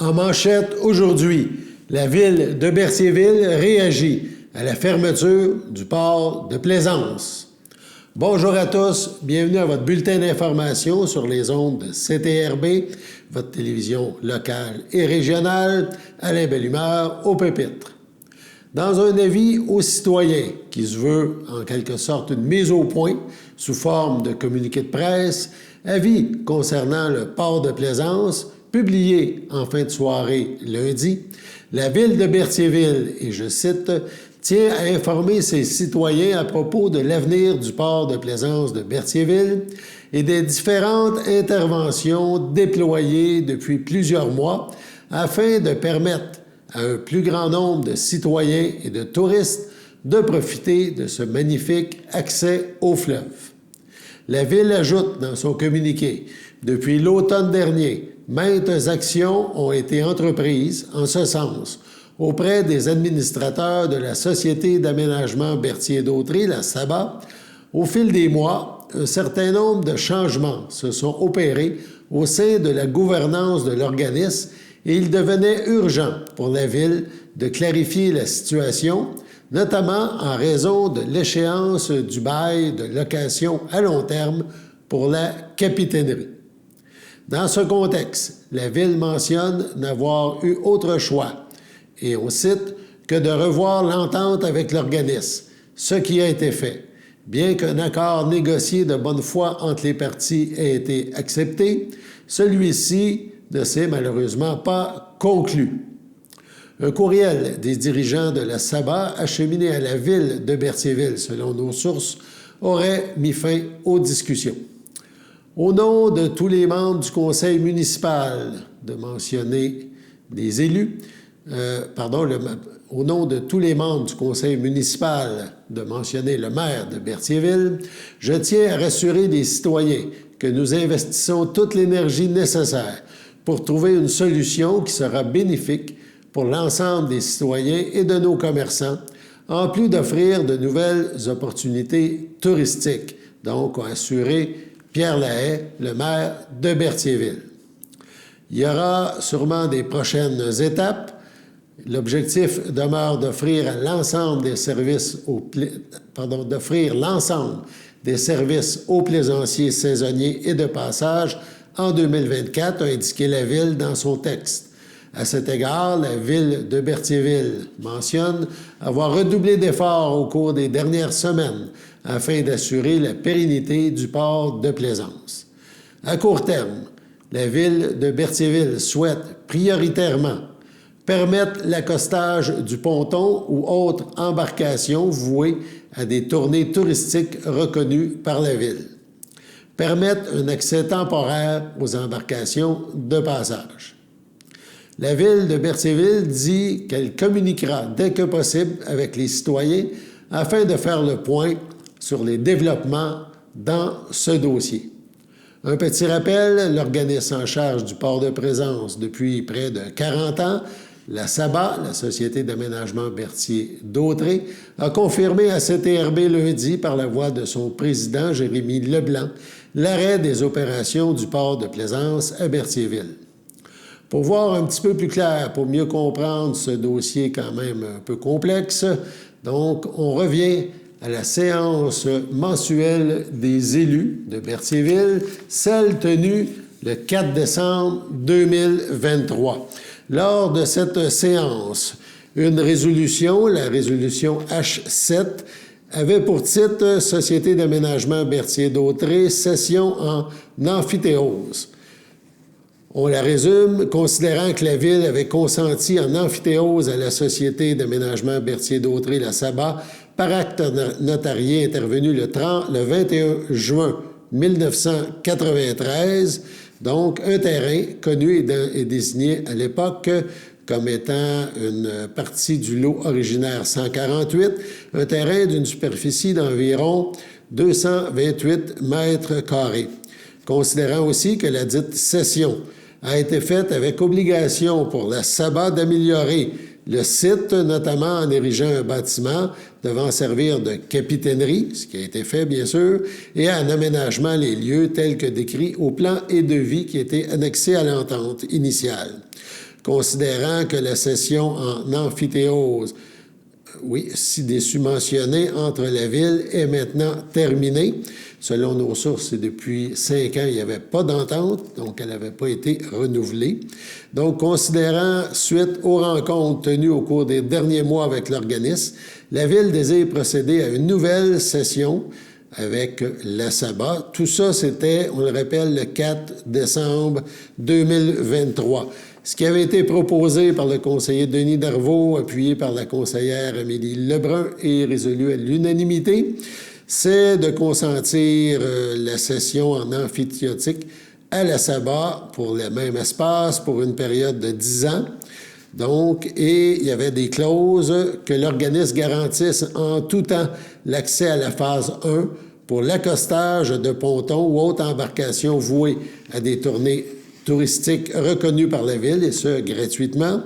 En manchette aujourd'hui, la ville de Berthierville réagit à la fermeture du port de Plaisance. Bonjour à tous, bienvenue à votre bulletin d'information sur les ondes de CTRB, votre télévision locale et régionale, Alain Bellumeur au pupitre. Dans un avis aux citoyens qui se veut en quelque sorte une mise au point sous forme de communiqué de presse, avis concernant le port de Plaisance, publié en fin de soirée lundi, la ville de Berthierville, et je cite, tient à informer ses citoyens à propos de l'avenir du port de Plaisance de Berthierville et des différentes interventions déployées depuis plusieurs mois afin de permettre à un plus grand nombre de citoyens et de touristes de profiter de ce magnifique accès au fleuve. La Ville ajoute dans son communiqué, depuis l'automne dernier, maintes actions ont été entreprises en ce sens auprès des administrateurs de la Société d'aménagement Berthier-Dautrey, la SABA. Au fil des mois, un certain nombre de changements se sont opérés au sein de la gouvernance de l'organisme et il devenait urgent pour la Ville de clarifier la situation, notamment en raison de l'échéance du bail de location à long terme pour la capitainerie. Dans ce contexte, la Ville mentionne n'avoir eu autre choix, et on cite, que de revoir l'entente avec l'organisme, ce qui a été fait. Bien qu'un accord négocié de bonne foi entre les parties ait été accepté, celui-ci ne s'est malheureusement pas conclu. Un courriel des dirigeants de la SABA acheminé à la ville de Berthierville, selon nos sources, aurait mis fin aux discussions. Au nom de tous les membres du conseil municipal de mentionner les élus, au nom de tous les membres du conseil municipal de mentionner le maire de Berthierville, je tiens à rassurer les citoyens que nous investissons toute l'énergie nécessaire pour trouver une solution qui sera bénéfique pour l'ensemble des citoyens et de nos commerçants, en plus d'offrir de nouvelles opportunités touristiques, donc a assuré Pierre Lahaye, le maire de Berthierville. Il y aura sûrement des prochaines étapes. L'objectif demeure d'offrir l'ensemble des services aux plaisanciers saisonniers et de passage en 2024, a indiqué la Ville dans son texte. À cet égard, la Ville de Berthierville mentionne avoir redoublé d'efforts au cours des dernières semaines afin d'assurer la pérennité du port de Plaisance. À court terme, la Ville de Berthierville souhaite prioritairement permettre l'accostage du ponton ou autres embarcations vouées à des tournées touristiques reconnues par la Ville. Permettre un accès temporaire aux embarcations de passage. La Ville de Berthierville dit qu'elle communiquera dès que possible avec les citoyens afin de faire le point sur les développements dans ce dossier. Un petit rappel, l'organisme en charge du port de Plaisance depuis près de 40 ans, la SABA, la Société d'aménagement Berthier-Dautrey, a confirmé à CTRB lundi par la voix de son président, Jérémy Leblanc, l'arrêt des opérations du port de Plaisance à Berthierville. Pour voir un petit peu plus clair, pour mieux comprendre ce dossier quand même un peu complexe, donc on revient à la séance mensuelle des élus de Berthierville, celle tenue le 4 décembre 2023. Lors de cette séance, une résolution, la résolution H7, avait pour titre « Société d'aménagement Berthier-Dautrey, session en amphithéose ». On la résume, considérant que la Ville avait consenti en amphithéose à la Société d'aménagement Berthier-Dautrey, la SABA, par acte notarié intervenu le 21 juin 1993, donc un terrain connu et désigné à l'époque comme étant une partie du lot originaire 148, un terrain d'une superficie d'environ 228 mètres carrés. Considérant aussi que la dite cession a été faite avec obligation pour la SABA d'améliorer le site, notamment en érigeant un bâtiment devant servir de capitainerie, ce qui a été fait bien sûr, et en aménagement les lieux tels que décrits au plan et devis qui étaient annexés à l'entente initiale. considérant que la session en amphithéose, oui, si déçu mentionné, entre la ville est maintenant terminée. Selon nos sources, depuis 5 ans, il n'y avait pas d'entente, donc elle n'avait pas été renouvelée. Donc, considérant, suite aux rencontres tenues au cours des derniers mois avec l'organisme, la ville désire procéder à une nouvelle session avec la SABA. Tout ça, c'était, on le rappelle, le 4 décembre 2023. Ce qui avait été proposé par le conseiller Denis Darvaux, appuyé par la conseillère Amélie Lebrun et résolu à l'unanimité, c'est de consentir la session en amphithéotique à la SABA pour le même espace pour une période de 10 ans. Donc, et il y avait des clauses que l'organisme garantisse en tout temps l'accès à la phase 1 pour l'accostage de pontons ou autres embarcations vouées à des tournées touristiques reconnues par la ville, et ce, gratuitement,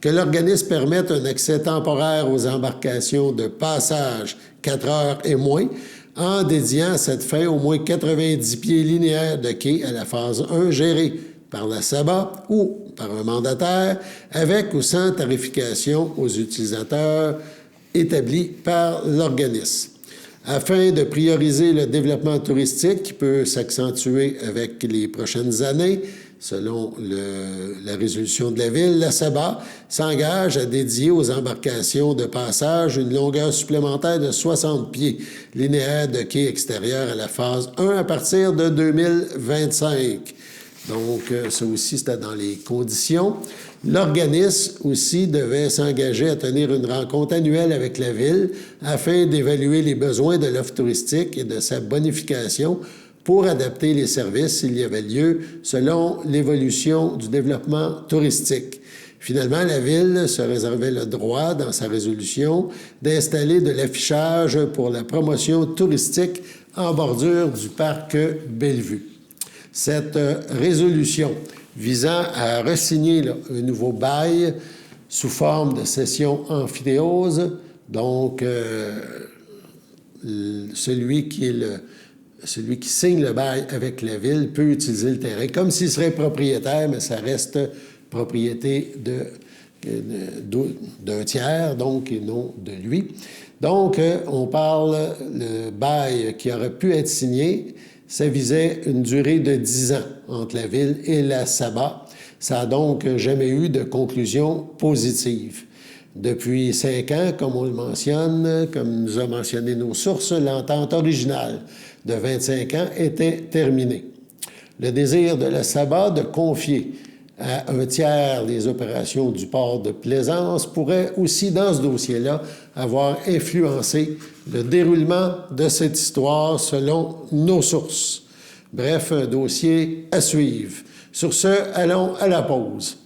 que l'organisme permette un accès temporaire aux embarcations de passage 4 heures et moins, en dédiant à cette fin au moins 90 pieds linéaires de quai à la phase 1 gérée par la SABA ou par un mandataire, avec ou sans tarification aux utilisateurs établis par l'organisme. Afin de prioriser le développement touristique qui peut s'accentuer avec les prochaines années, selon la résolution de la Ville, la SABA s'engage à dédier aux embarcations de passage une longueur supplémentaire de 60 pieds linéaires de quai extérieur à la phase 1 à partir de 2025. Donc, ça aussi, c'était dans les conditions. L'organisme aussi devait s'engager à tenir une rencontre annuelle avec la Ville afin d'évaluer les besoins de l'offre touristique et de sa bonification pour adapter les services s'il y avait lieu selon l'évolution du développement touristique. Finalement, la Ville se réservait le droit, dans sa résolution, d'installer de l'affichage pour la promotion touristique en bordure du parc Bellevue. Cette résolution visant à re-signer un nouveau bail sous forme de session amphithéose, donc celui qui signe le bail avec la Ville peut utiliser le terrain comme s'il serait propriétaire, mais ça reste propriété d'un tiers, donc, et non de lui. Donc, on parle, le bail qui aurait pu être signé, ça visait une durée de 10 ans entre la Ville et la SABA. Ça n'a donc jamais eu de conclusion positive. Depuis 5 ans, comme on le mentionne, comme nous a mentionné nos sources, l'entente originale de 25 ans était terminée. Le désir de la SABA de confier à un tiers les opérations du port de Plaisance pourrait aussi, dans ce dossier-là, avoir influencé le déroulement de cette histoire selon nos sources. Bref, un dossier à suivre. Sur ce, allons à la pause.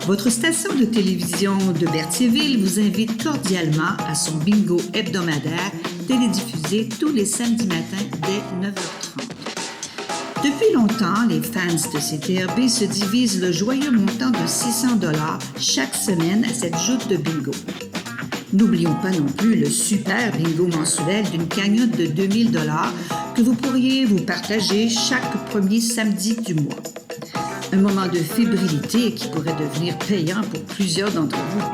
Votre station de télévision de Berthierville vous invite cordialement à son bingo hebdomadaire télédiffusé tous les samedis matins dès 9h30. Depuis longtemps, les fans de CTRB se divisent le joyeux montant de 600 $ chaque semaine à cette joute de bingo. N'oublions pas non plus le super bingo mensuel d'une cagnotte de 2000 $ que vous pourriez vous partager chaque premier samedi du mois. Un moment de fébrilité qui pourrait devenir payant pour plusieurs d'entre vous.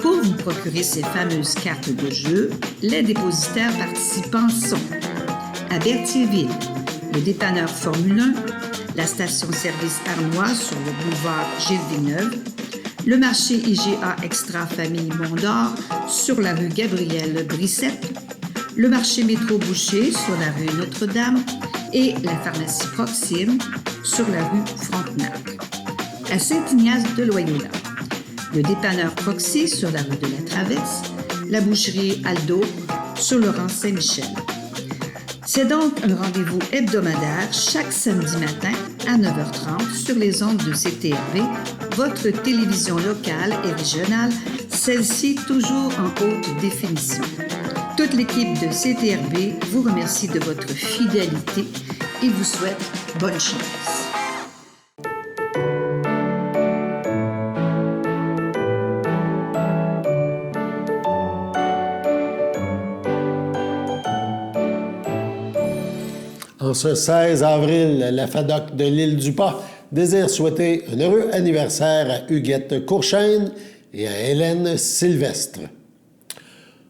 Pour vous procurer ces fameuses cartes de jeu, les dépositaires participants sont à Berthierville, le dépanneur Formule 1, la station-service Arnois sur le boulevard Gilles-Villeneuve, le marché IGA Extra Famille Mont-d'Or sur la rue Gabriel-Brissette, le marché Métro Boucher sur la rue Notre-Dame et la pharmacie Proxime sur la rue Frontenac. À Saint-Ignace de Loyola, le dépanneur Proxy sur la rue de la Traverse, la boucherie Aldo sur le rang Saint-Michel. C'est donc un rendez-vous hebdomadaire chaque samedi matin à 9h30 sur les ondes de CTRB, votre télévision locale et régionale, celle-ci toujours en haute définition. Toute l'équipe de CTRB vous remercie de votre fidélité et vous souhaite bonne chance. En ce 16 avril, la FADOC de l'Île-du-Pas désire souhaiter un heureux anniversaire à Huguette Courchaine et à Hélène Sylvestre.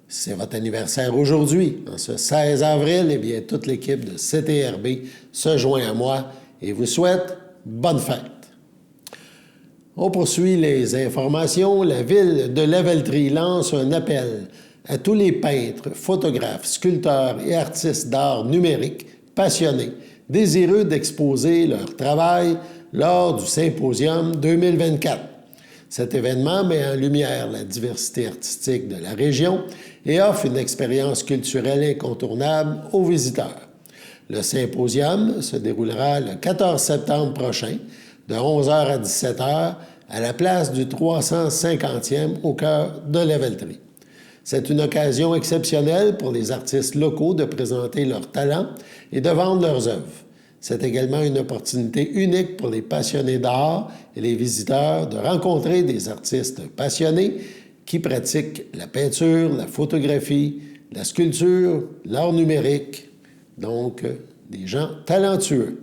C'est votre anniversaire aujourd'hui, en ce 16 avril, eh bien, toute l'équipe de CTRB se joint à moi et vous souhaite bonne fête. On poursuit les informations. La ville de Lavaltrie lance un appel à tous les peintres, photographes, sculpteurs et artistes d'art numérique passionnés, désireux d'exposer leur travail lors du Symposium 2024. Cet événement met en lumière la diversité artistique de la région et offre une expérience culturelle incontournable aux visiteurs. Le symposium se déroulera le 14 septembre prochain, de 11h à 17h, à la place du 350e au cœur de Lavaltrie. C'est une occasion exceptionnelle pour les artistes locaux de présenter leurs talents et de vendre leurs œuvres. C'est également une opportunité unique pour les passionnés d'art et les visiteurs de rencontrer des artistes passionnés qui pratiquent la peinture, la photographie, la sculpture, l'art numérique, donc des gens talentueux.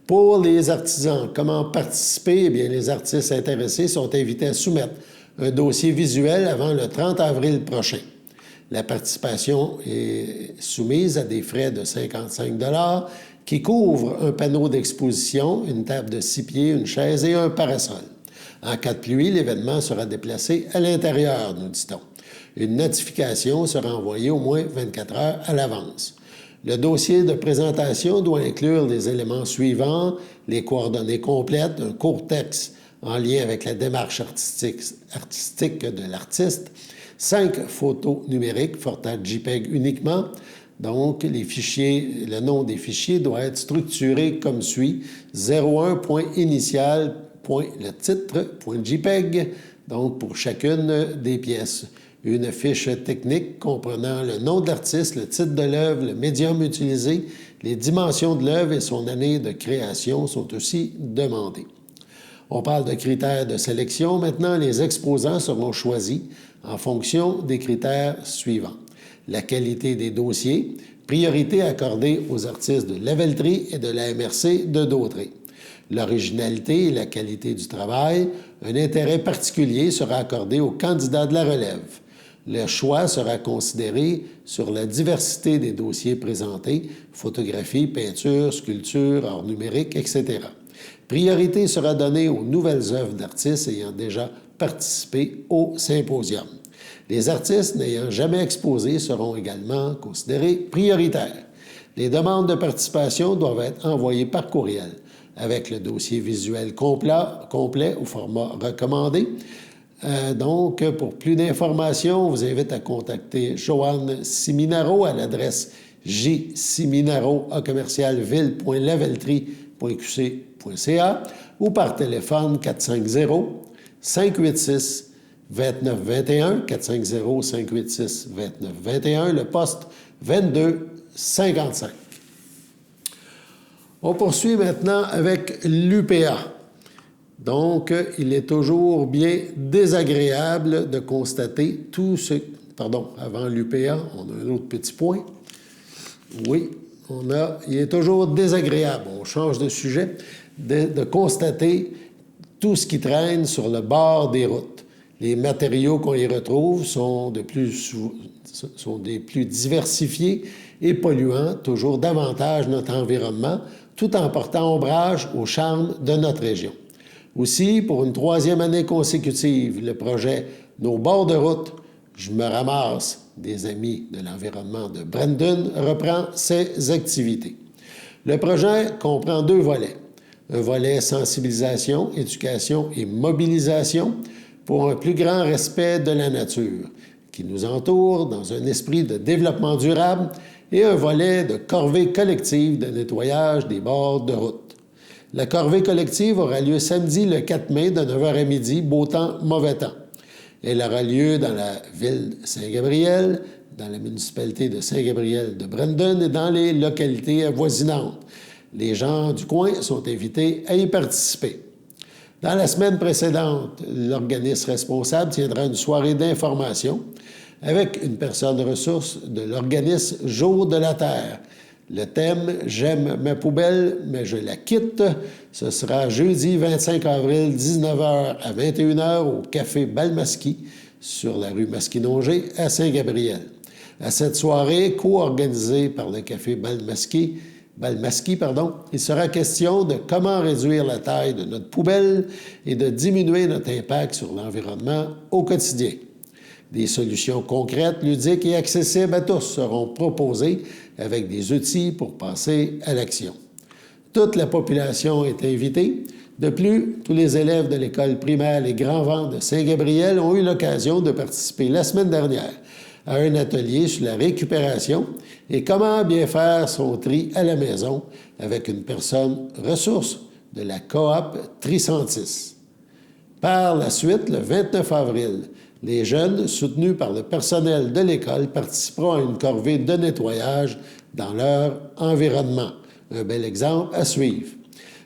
Pour les artisans, comment participer? Eh bien, les artistes intéressés sont invités à soumettre un dossier visuel avant le 30 avril prochain. La participation est soumise à des frais de 55 $ qui couvrent un panneau d'exposition, une table de 6 pieds, une chaise et un parasol. En cas de pluie, l'événement sera déplacé à l'intérieur, nous dit-on. Une notification sera envoyée au moins 24 heures à l'avance. Le dossier de présentation doit inclure les éléments suivants: les coordonnées complètes, un court texte en lien avec la démarche artistique de l'artiste, 5 photos numériques, format JPEG uniquement. Donc, le nom des fichiers doit être structuré comme suit: 01.initial.letitre.jpg, donc pour chacune des pièces. Une fiche technique comprenant le nom de l'artiste, le titre de l'œuvre, le médium utilisé, les dimensions de l'œuvre et son année de création sont aussi demandées. On parle de critères de sélection. Maintenant, les exposants seront choisis en fonction des critères suivants: la qualité des dossiers, priorité accordée aux artistes de Lavaltrie et de la MRC de Dautré. L'originalité et la qualité du travail, un intérêt particulier sera accordé aux candidats de la relève. Le choix sera considéré sur la diversité des dossiers présentés, photographie, peinture, sculpture, art numérique, etc. Priorité sera donnée aux nouvelles œuvres d'artistes ayant déjà participé au symposium. Les artistes n'ayant jamais exposé seront également considérés prioritaires. Les demandes de participation doivent être envoyées par courriel avec le dossier visuel complet au format recommandé. Donc, pour plus d'informations, on vous invite à contacter Joanne Siminaro à l'adresse jsiminaro@ville.lavaltrie.qc.ca ou par téléphone 450-586-2921, 450-586-2921, le poste 2255. On poursuit maintenant avec l'UPA. Donc, il est toujours bien désagréable de constater tout ce... Pardon, avant l'UPA, on a un autre petit point. Oui, il est toujours désagréable, on change de sujet, de constater tout ce qui traîne sur le bord des routes. Les matériaux qu'on y retrouve sont des plus diversifiés et polluants toujours davantage notre environnement, tout en portant ombrage au charme de notre région. Aussi, pour une 3e année consécutive, le projet Nos bords de route, je me ramasse des amis de l'environnement de Brandon reprend ses activités. Le projet comprend 2 volets. Un volet sensibilisation, éducation et mobilisation pour un plus grand respect de la nature qui nous entoure dans un esprit de développement durable et un volet de corvée collective de nettoyage des bords de route. La corvée collective aura lieu samedi le 4 mai de 9h à midi, beau temps, mauvais temps. Elle aura lieu dans la ville de Saint-Gabriel, dans la municipalité de Saint-Gabriel de Brandon et dans les localités avoisinantes. Les gens du coin sont invités à y participer. Dans la semaine précédente, l'organisme responsable tiendra une soirée d'information avec une personne ressource de l'organisme Jour de la Terre. Le thème « J'aime ma poubelle, mais je la quitte ». Ce sera jeudi 25 avril, 19h à 21h au Café Balmasquie, sur la rue Masquinongé, à Saint-Gabriel. À cette soirée, co-organisée par le Café Balmasquie, il sera question de comment réduire la taille de notre poubelle et de diminuer notre impact sur l'environnement au quotidien. Des solutions concrètes, ludiques et accessibles à tous seront proposées avec des outils pour passer à l'action. Toute la population est invitée. De plus, tous les élèves de l'école primaire Les Grands Vents de Saint-Gabriel ont eu l'occasion de participer la semaine dernière à un atelier sur la récupération et comment bien faire son tri à la maison avec une personne ressource de la coop Tricentis. Par la suite, le 29 avril, les jeunes, soutenus par le personnel de l'école, participeront à une corvée de nettoyage dans leur environnement. Un bel exemple à suivre.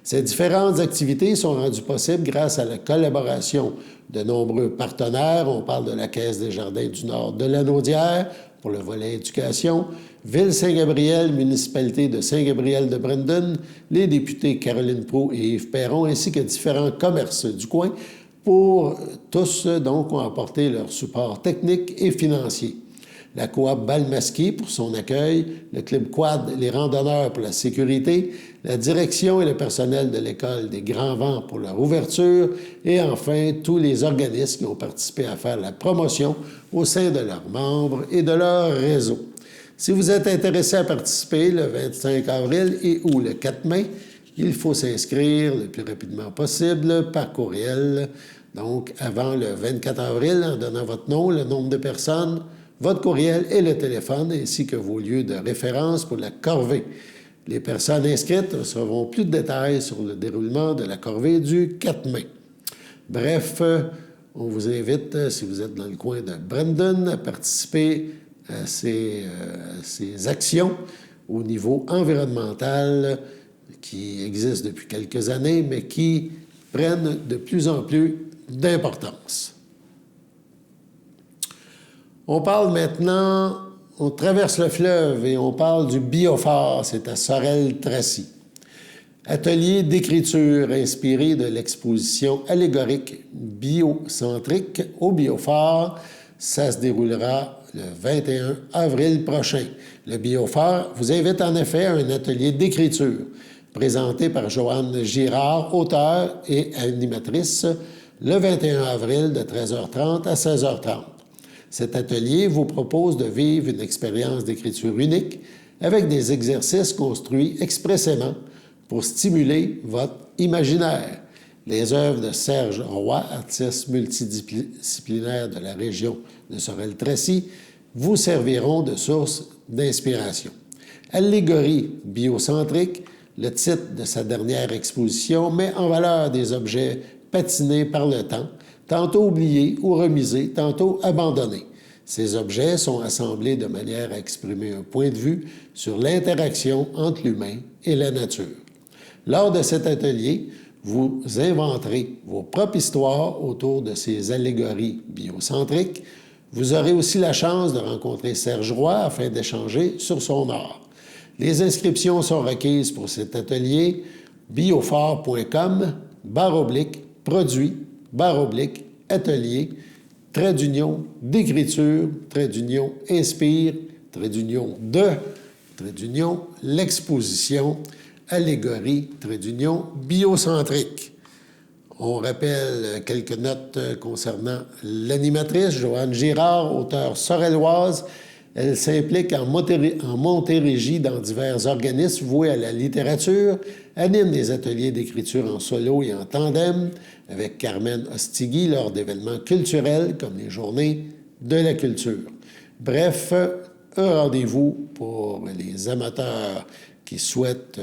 Ces différentes activités sont rendues possibles grâce à la collaboration de nombreux partenaires. On parle de la Caisse des Jardins du Nord de Lanaudière pour le volet éducation, Ville Saint-Gabriel, municipalité de Saint-Gabriel de Brandon, les députés Caroline Proulx et Yves Perron, ainsi que différents commerces du coin. Pour tous, donc, ont apporté leur support technique et financier. La coop Balmasquie pour son accueil, le Club Quad, les randonneurs pour la sécurité, la direction et le personnel de l'École des Grands Vents pour leur ouverture et enfin tous les organismes qui ont participé à faire la promotion au sein de leurs membres et de leur réseau. Si vous êtes intéressé à participer le 25 avril et ou le 4 mai, il faut s'inscrire le plus rapidement possible par courriel. Donc, avant le 24 avril, en donnant votre nom, le nombre de personnes, votre courriel et le téléphone, ainsi que vos lieux de référence pour la corvée. Les personnes inscrites recevront plus de détails sur le déroulement de la corvée du 4 mai. Bref, on vous invite, si vous êtes dans le coin de Brandon, à participer à ces actions au niveau environnemental qui existent depuis quelques années, mais qui prennent de plus en plus d'importance. On parle maintenant, on traverse le fleuve et on parle du Biophare, c'est à Sorel-Tracy. Atelier d'écriture inspiré de l'exposition allégorique biocentrique au Biophare, ça se déroulera le 21 avril prochain. Le Biophare vous invite en effet à un atelier d'écriture présenté par Joanne Girard, auteure et animatrice, le 21 avril de 13h30 à 16h30. Cet atelier vous propose de vivre une expérience d'écriture unique avec des exercices construits expressément pour stimuler votre imaginaire. Les œuvres de Serge Roy, artiste multidisciplinaire de la région de Sorel-Tracy, vous serviront de source d'inspiration. Allégorie biocentrique, le titre de sa dernière exposition, met en valeur des objets patinés par le temps, tantôt oubliés ou remisés, tantôt abandonnés. Ces objets sont assemblés de manière à exprimer un point de vue sur l'interaction entre l'humain et la nature. Lors de cet atelier, vous inventerez vos propres histoires autour de ces allégories biocentriques. Vous aurez aussi la chance de rencontrer Serge Roy afin d'échanger sur son art. Les inscriptions sont requises pour cet atelier biophare.com/produit/atelier _d'écriture _inspire l'exposition allégorie biocentrique. On rappelle quelques notes concernant l'animatrice, Joanne Girard, auteure sorelloise. Elle s'implique en Montérégie dans divers organismes voués à la littérature, anime des ateliers d'écriture en solo et en tandem avec Carmen Ostigui lors d'événements culturels comme les Journées de la culture. Bref, un rendez-vous pour les amateurs qui souhaitent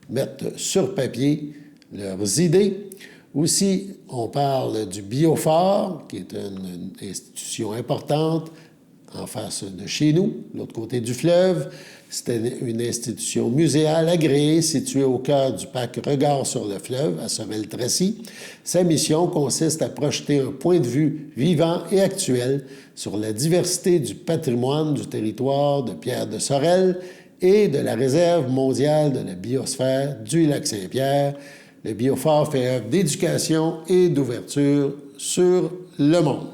mettre sur papier leurs idées. Aussi, on parle du Biophare, qui est une institution importante en face de chez nous, de l'autre côté du fleuve. C'était une institution muséale agréée située au cœur du parc Regard sur le fleuve, à Sorel-Tracy. Sa mission consiste à projeter un point de vue vivant et actuel sur la diversité du patrimoine du territoire de Pierre de Sorel et de la Réserve mondiale de la biosphère du Lac-Saint-Pierre. Le Biophore fait œuvre d'éducation et d'ouverture sur le monde.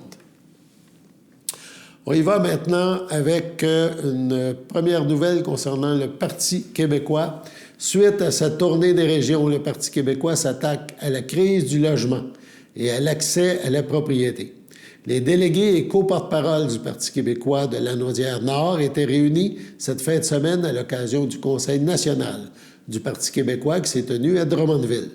On y va maintenant avec une première nouvelle concernant le Parti québécois. Suite à sa tournée des régions, le Parti québécois s'attaque à la crise du logement et à l'accès à la propriété. Les délégués et co-porte-parole du Parti québécois de Lanaudière-Nord étaient réunis cette fin de semaine à l'occasion du Conseil national du Parti québécois qui s'est tenu à Drummondville.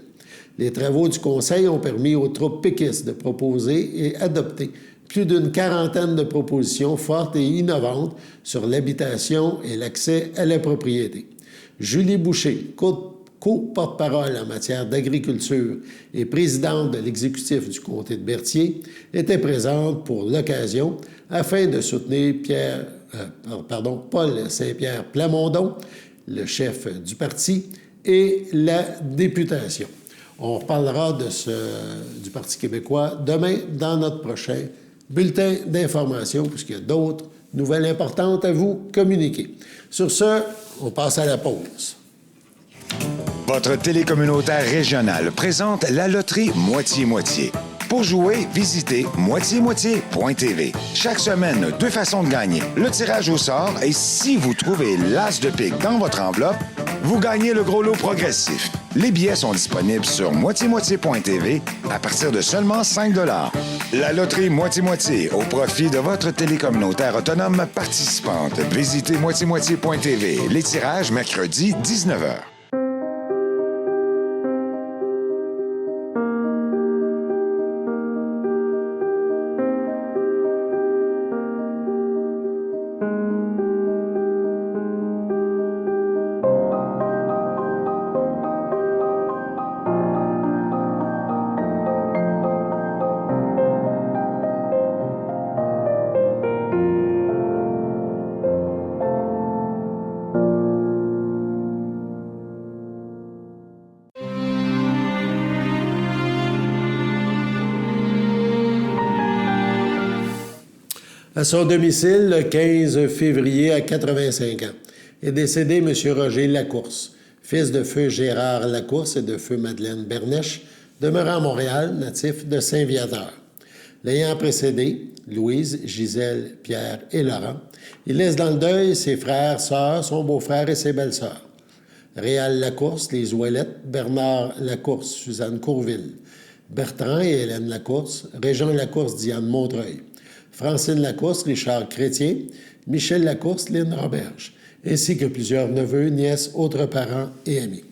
Les travaux du Conseil ont permis aux troupes péquistes de proposer et adopter plus d'une quarantaine de propositions fortes et innovantes sur l'habitation et l'accès à la propriété. Julie Boucher, co-porte-parole en matière d'agriculture et présidente de l'exécutif du comté de Berthier, était présente pour l'occasion afin de soutenir Paul Saint-Pierre Plamondon, le chef du parti, et la députation. On reparlera du Parti québécois demain dans notre prochain bulletin d'information, puisqu'il y a d'autres nouvelles importantes à vous communiquer. Sur ce, on passe à la pause. Votre télécommunautaire régional présente la loterie Moitié-Moitié. Pour jouer, visitez moitié-moitié.tv. Chaque semaine, 2 façons de gagner. Le tirage au sort et si vous trouvez l'as de pique dans votre enveloppe, vous gagnez le gros lot progressif. Les billets sont disponibles sur moitié-moitié.tv à partir de seulement 5 $. La loterie Moitié-Moitié au profit de votre télécommunautaire autonome participante. Visitez moitié-moitié.tv. Les tirages mercredi 19h. À son domicile, le 15 février, à 85 ans, est décédé M. Roger Lacourse, fils de feu Gérard Lacourse et de feu Madeleine Bernèche, demeurant à Montréal, natif de Saint-Viateur. L'ayant précédé, Louise, Gisèle, Pierre et Laurent, il laisse dans le deuil ses frères, sœurs, son beau-frère et ses belles-sœurs. Réal Lacourse, les Ouellettes, Bernard Lacourse, Suzanne Courville, Bertrand et Hélène Lacourse, Régent Lacourse, Diane Montreuil, Francine Lacourse, Richard Chrétien, Michel Lacourse, Lynn Roberge, ainsi que plusieurs neveux, nièces, autres parents et amis.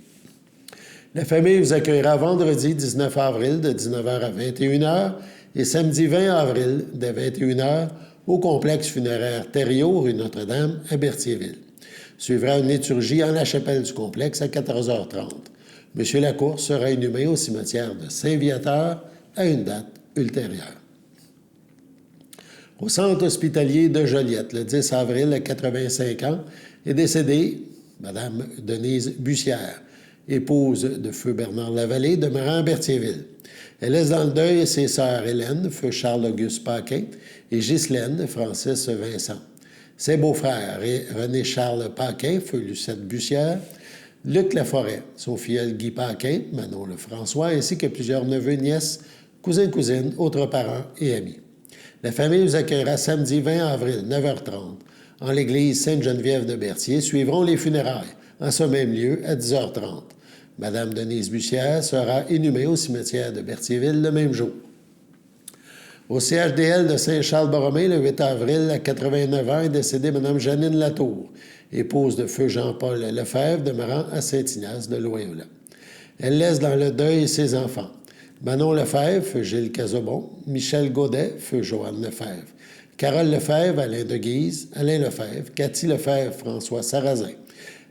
La famille vous accueillera vendredi 19 avril de 19h à 21h et samedi 20 avril de 21h au complexe funéraire Thériault, rue Notre-Dame, à Berthierville. Suivra une liturgie en la chapelle du complexe à 14h30. M. Lacourse sera inhumé au cimetière de Saint-Viateur à une date ultérieure. Au centre hospitalier de Joliette, le 10 avril, à 85 ans, est décédée Mme Denise Bussière, épouse de feu Bernard Lavallée, demeurant à Berthierville. Elle laisse dans le deuil ses sœurs Hélène, feu Charles-Auguste Paquin, et Ghislaine, Francis Vincent. Ses beaux-frères, René-Charles Paquin, feu Lucette Bussière, Luc Laforêt, son filleul Guy Paquin, Manon Lefrançois, ainsi que plusieurs neveux, nièces, cousins-cousines, autres parents et amis. La famille vous accueillera samedi 20 avril, 9h30, en l'église Sainte-Geneviève de Berthier. Suivront les funérailles, en ce même lieu, à 10h30. Madame Denise Bussière sera inhumée au cimetière de Berthierville le même jour. Au CHDL de Saint-Charles-Borromée, le 8 avril, à 89 ans, est décédée Mme Janine Latour, épouse de feu Jean-Paul Lefebvre, demeurant à Saint-Ignace de Loyola. Elle laisse dans le deuil ses enfants. Manon Lefebvre, feu Gilles Cazobon, Michel Godet, feu Joanne Lefebvre, Carole Lefebvre, Alain de Guise, Alain Lefebvre, Cathy Lefebvre, François Sarrazin,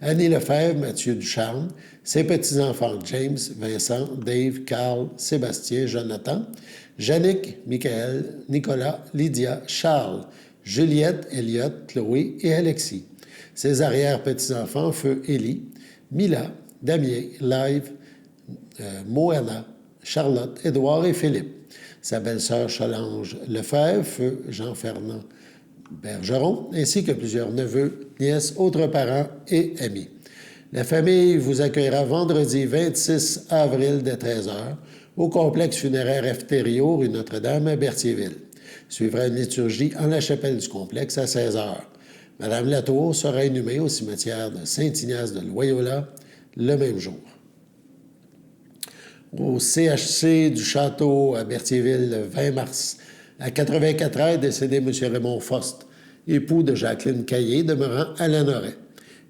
Annie Lefebvre, Mathieu Ducharme, ses petits-enfants James, Vincent, Dave, Carl, Sébastien, Jonathan, Jannick, Michael, Nicolas, Lydia, Charles, Juliette, Elliot, Chloé et Alexis. Ses arrière-petits-enfants, feu Élie, Mila, Damien, Live, Moana, Charlotte, Édouard et Philippe. Sa belle-sœur Solange Lefebvre, feu Jean-Fernand Bergeron, ainsi que plusieurs neveux nièces, autres parents et amis. La famille vous accueillera vendredi 26 avril dès 13h au complexe funéraire Efterio, rue Notre-Dame à Berthierville. Suivra une liturgie en la chapelle du complexe à 16h. Madame Latour sera inhumée au cimetière de Saint-Ignace de Loyola le même jour. Au CHC du Château à Berthierville le 20 mars, à 84 ans, est décédé M. Raymond Faust, époux de Jacqueline Caillé, demeurant à Lanoret.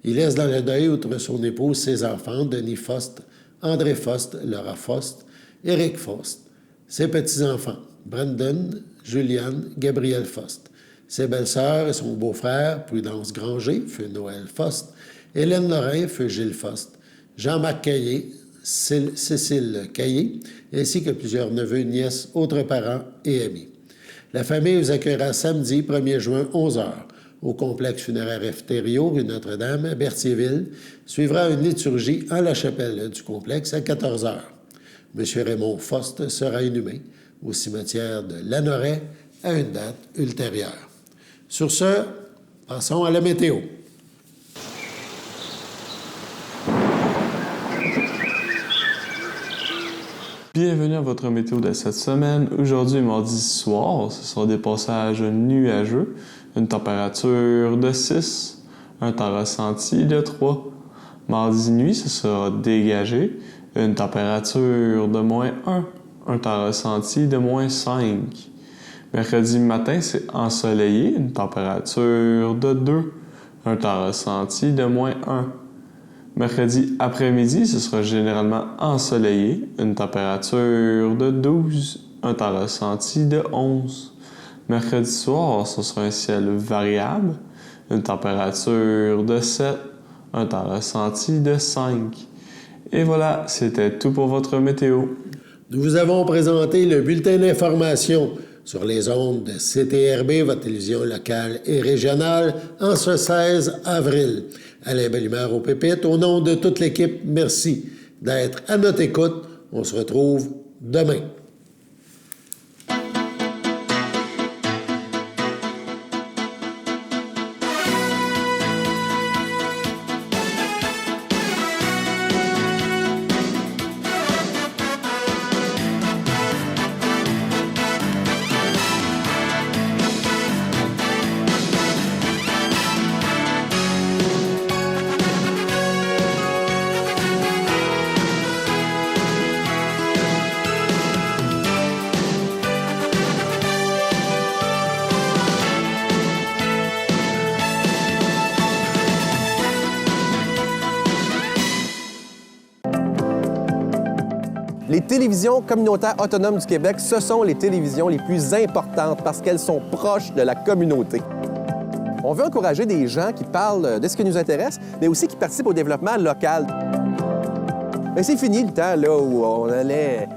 Il laisse dans le deuil, outre son épouse, ses enfants, Denis Faust, André Faust, Laura Faust, Éric Faust, ses petits-enfants, Brandon, Juliane, Gabriel Faust, ses belles-sœurs et son beau-frère, Prudence Granger, feu Noël Faust, Hélène Lorrain, feu Gilles Faust, Jean-Marc Caillé, Cécile Caillé, ainsi que plusieurs neveux, nièces, autres parents et amis. La famille vous accueillera samedi 1er juin, 11h, au complexe funéraire Efterio, rue Notre-Dame, à Berthierville. Suivra une liturgie en la chapelle du complexe à 14h. M. Raymond Faust sera inhumé au cimetière de Lanoret à une date ultérieure. Sur ce, passons à la météo. Bienvenue à votre météo de cette semaine. Aujourd'hui, mardi soir, ce sera des passages nuageux, une température de 6, un temps ressenti de 3. Mardi nuit, ce sera dégagé, une température de moins 1, un temps ressenti de moins 5. Mercredi matin, c'est ensoleillé, une température de 2, un temps ressenti de moins 1. Mercredi après-midi, ce sera généralement ensoleillé, une température de 12, un temps ressenti de 11. Mercredi soir, ce sera un ciel variable, une température de 7, un temps ressenti de 5. Et voilà, c'était tout pour votre météo. Nous vous avons présenté le bulletin d'information sur les ondes de CTRB, votre télévision locale et régionale, en ce 16 avril. Alain Bellemare au pépites. Au nom de toute l'équipe, merci d'être à notre écoute. On se retrouve demain. Les télévisions communautaires autonomes du Québec, ce sont les télévisions les plus importantes parce qu'elles sont proches de la communauté. On veut encourager des gens qui parlent de ce qui nous intéresse, mais aussi qui participent au développement local. Mais c'est fini le temps là, où on allait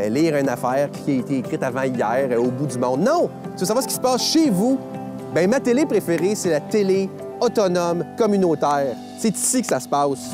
lire une affaire qui a été écrite avant hier au bout du monde. Non! Tu veux savoir ce qui se passe chez vous? Bien, ma télé préférée, c'est la télé autonome communautaire. C'est ici que ça se passe.